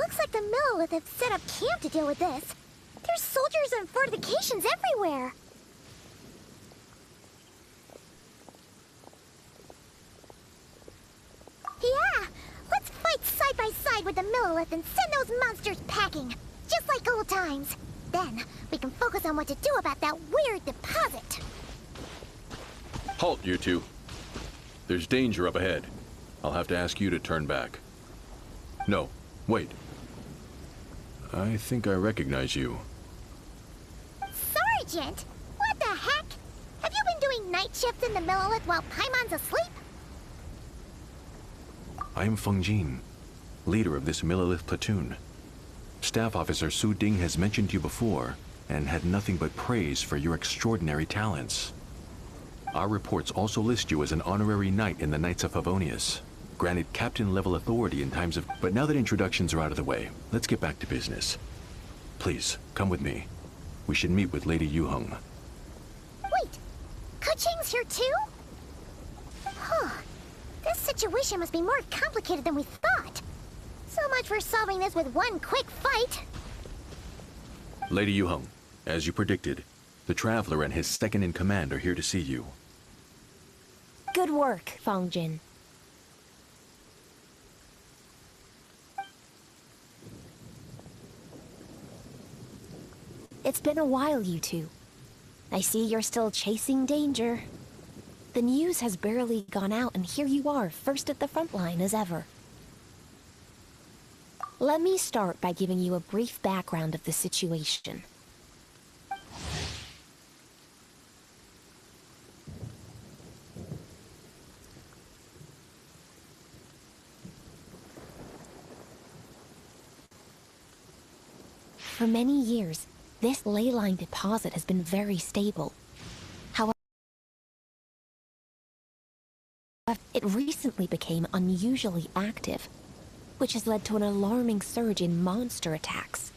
Looks like the Millelith have set up camp to deal with this. There's soldiers and fortifications everywhere. Yeah, let's fight side by side with the Millelith and send those monsters packing, just like old times. Then, we can focus on what to do about that weird deposit. Halt, you two. There's danger up ahead. I'll have to ask you to turn back. No, wait. I think I recognize you. Sergeant! What the heck? Have you been doing night shifts in the Millelith while Paimon's asleep? I am Feng Jin, leader of this Millelith platoon. Staff Officer Su Ding has mentioned you before, and had nothing but praise for your extraordinary talents. Our reports also list you as an honorary knight in the Knights of Favonius, granted captain-level authority in times of... But now that introductions are out of the way, let's get back to business. Please, come with me. We should meet with Lady Yuheng. Wait, Keqing's here too? Huh. This situation must be more complicated than we thought. So much for solving this with one quick fight. Lady Yuheng, as you predicted, the Traveler and his second-in-command are here to see you. Good work, Feng Jin. It's been a while, you two. I see you're still chasing danger. The news has barely gone out, and here you are, first at the front line as ever. Let me start by giving you a brief background of the situation. For many years, this ley line deposit has been very stable. However, it recently became unusually active, which has led to an alarming surge in monster attacks.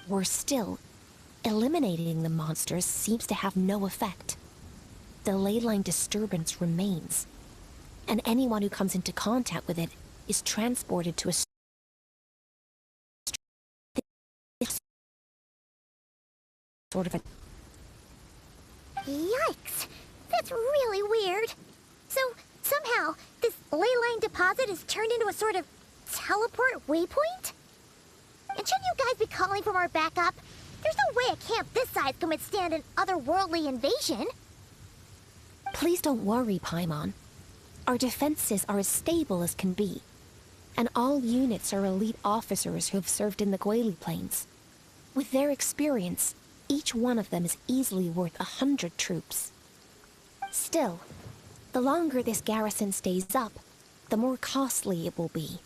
Worse still, eliminating the monsters seems to have no effect. The ley line disturbance remains, and anyone who comes into contact with it is transported to a sort of a... Yikes! That's really weird. So, somehow, this ley line deposit is turned into a sort of teleport waypoint? And shouldn't you guys be calling for more backup? There's no way a camp this size can withstand an otherworldly invasion. Please don't worry, Paimon. Our defenses are as stable as can be, and all units are elite officers who have served in the Guili Plains. With their experience, each one of them is easily worth 100 troops. Still, the longer this garrison stays up, the more costly it will be.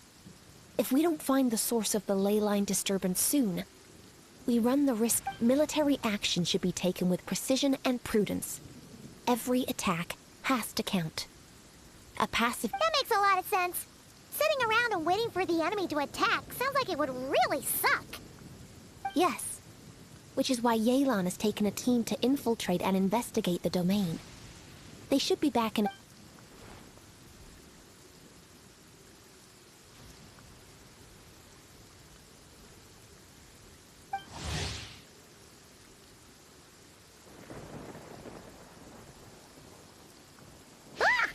If we don't find the source of the ley line disturbance soon, we run the risk. Military action should be taken with precision and prudence. Every attack has to count. A passive... That makes a lot of sense. Sitting around and waiting for the enemy to attack sounds like it would really suck. Yes. Which is why Yelan has taken a team to infiltrate and investigate the domain. They should be back in... Ah!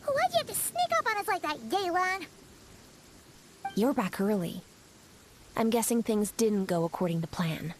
Why'd you have to sneak up on us like that, Yelan? You're back early. I'm guessing things didn't go according to plan.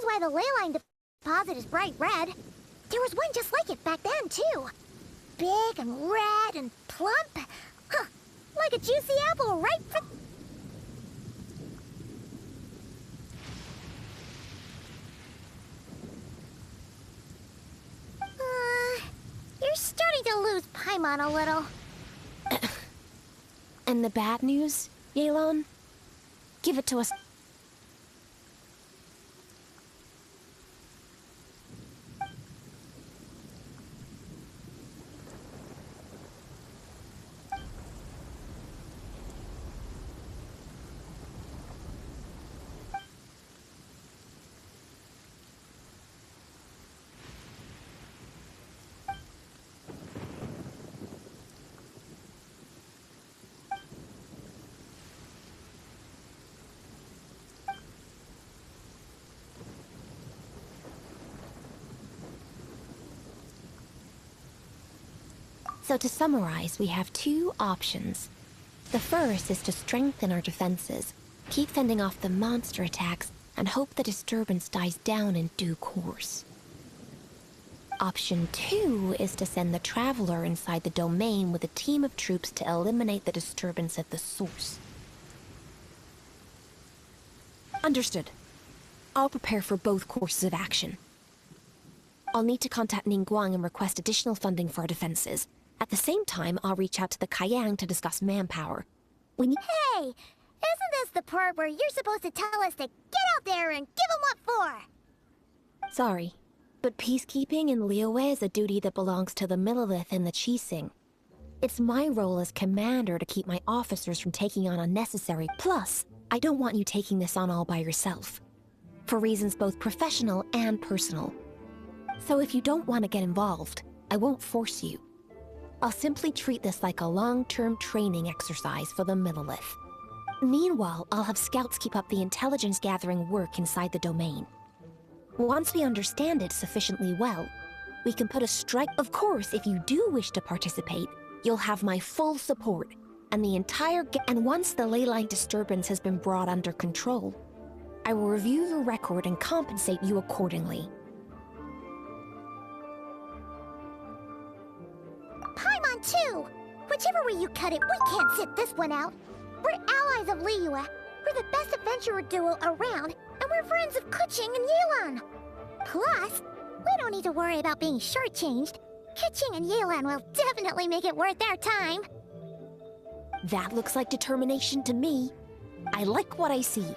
Why the ley line deposit is bright red. There was one just like it back then, too. Big and red and plump. Huh, like a juicy apple right from... Huh, lose Paimon a little. And the bad news, Yelan? Give it to us. So to summarize, we have two options. The first is to strengthen our defenses, keep fending off the monster attacks, and hope the disturbance dies down in due course. Option 2 is to send the Traveler inside the domain with a team of troops to eliminate the disturbance at the source. Understood. I'll prepare for both courses of action. I'll need to contact Ningguang and request additional funding for our defenses. At the same time, I'll reach out to the Keqing to discuss manpower. Hey, isn't this the part where you're supposed to tell us to get out there and give them what for? Sorry, but peacekeeping in Liyue is a duty that belongs to the Millelith and the Keqing. It's my role as commander to keep my officers from taking on unnecessary. Plus, I don't want you taking this on all by yourself. For reasons both professional and personal. So if you don't want to get involved, I won't force you. I'll simply treat this like a long-term training exercise for the Millelith. Meanwhile, I'll have scouts keep up the intelligence-gathering work inside the domain. Once we understand it sufficiently well, we can put a strike. Of course, if you do wish to participate, you'll have my full support, and the entire and once the leyline disturbance has been brought under control, I will review your record and compensate you accordingly. Paimon too! Whichever way you cut it, we can't sit this one out. We're allies of Liyue. We're the best adventurer duo around, and we're friends of Keqing and Yelan. Plus, we don't need to worry about being shortchanged. Keqing and Yelan will definitely make it worth our time. That looks like determination to me. I like what I see.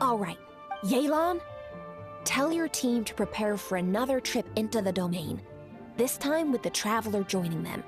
All right, Yelan, tell your team to prepare for another trip into the domain. This time with the Traveler joining them.